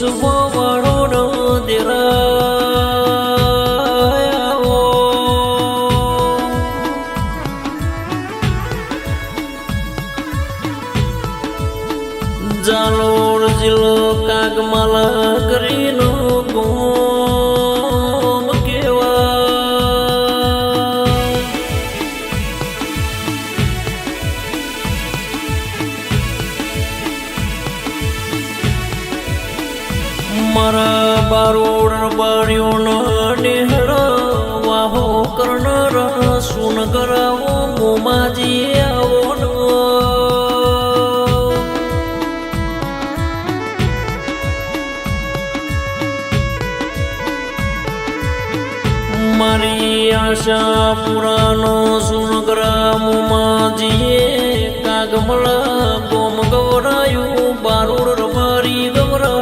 સુબો વાળો દેરાવો જાલોર જિલ્લો કાગમાલા કરીનો ગોમ કેવા મારા બારોડ બાળ્યોના નેહડા વાહો કરનારા સુનગરાવો મોમાજી આવો મારી આશા પુરાનો સુનગરામોમાજીએ કાગમળા ગોમ ગવરાયું બારોડ રબારી ગવરાયા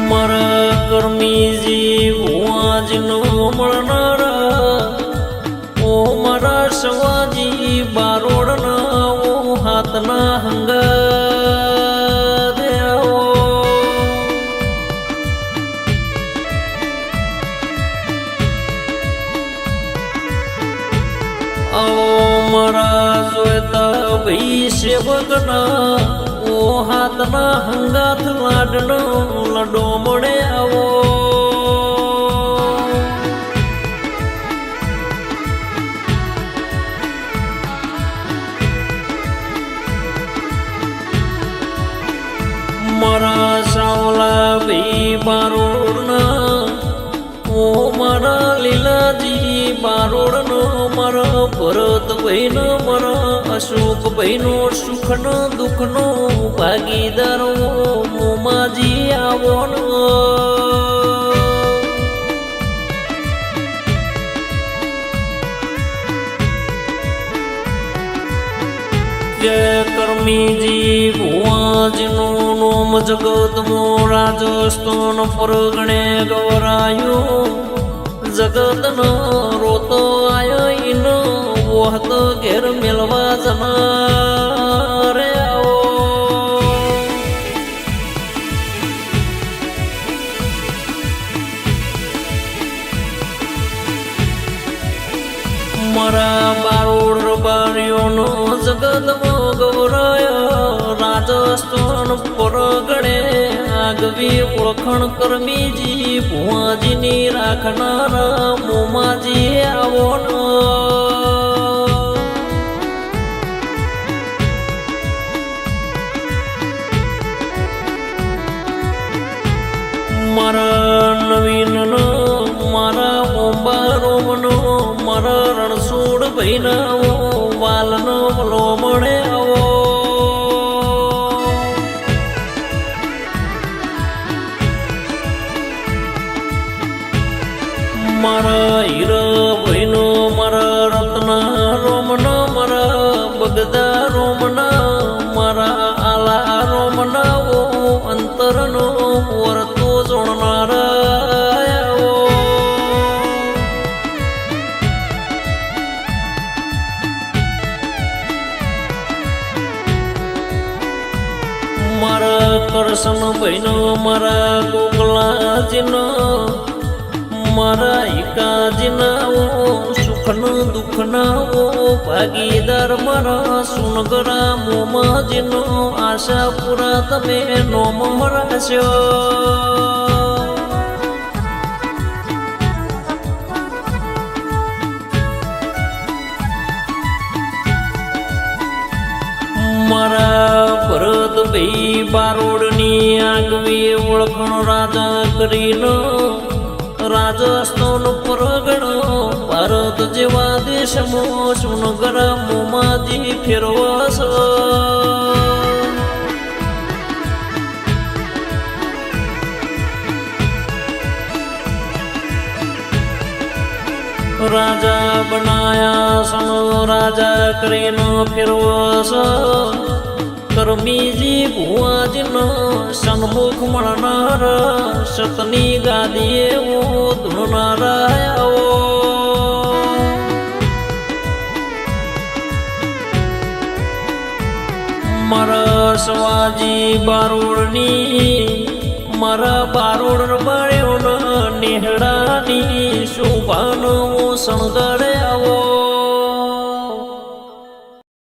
મારા કર્મીજી ભુવાજનો મળનારા ઓ મારા સવાજી બારોડના ઓ હાથના હંગા દેવો આવો મારા જોતા ભાઈ સેવકના ઓ હાથના હંગાથ લાડનો લડો મળે આવો મારા સાવલા ભાઈ બારોડના ઓ મારા લીલાજી બારોડનો મારા ભરત ભાઈનો મારા અશોક ભાઈનો સુખનો દુઃખનો ભાગીદાર મોમાજી આવો કર્મીજી ભુવાજનું નોમ જગતમો રાજસ્થાન પરગણે ગવરાયું જગતનો રોતો આયો ઈનો વહત ઘેર મેલવા જના રે આવો મારા બારોડ રબારીઓનો જગતમો ગૌરાયા રાજસ્થાન પરગણે આગવી ઓળખણ કરમીજી ભુવાજીની રાખનારા મોમાજી આવો મારા નવીનનો મારા ઓંબારોમનો મારા રણછોડ ભાઈના વાલનો લો મળે આવો મારા હીરા ભાઈનો મારા રત્ના રોમનો મારા બગદા રોમના મારા આલા રોમના અંતરનો વર્તો જોડનારા મારા કરશન ભાઈનો મારા ગોકલાજીનો મારા એકાજીના સુખનો દુઃખના ભાગીદાર મારા સુનગરા મોમાજીનો આશાપુરા તમે નોમ રાશો મારા ભરત ભાઈ બારોડની આગવી ઓળખણ રાજા કરીને રાજસ્થાન પરગણો ભારત જેવા દેશમાં સુનગરા મોમાજી ફેરવાસ રાજા બનાયા સન રાજા કરીને ફેરવાસ કરમીજી ભુવાજીનો સન્મુખ મળનારા સતની ગાદીએ ધૂણનારા આવો સવાજી બારોડની મારા બારોડ બળ્યો નેહડાની શોભાનો શણગાર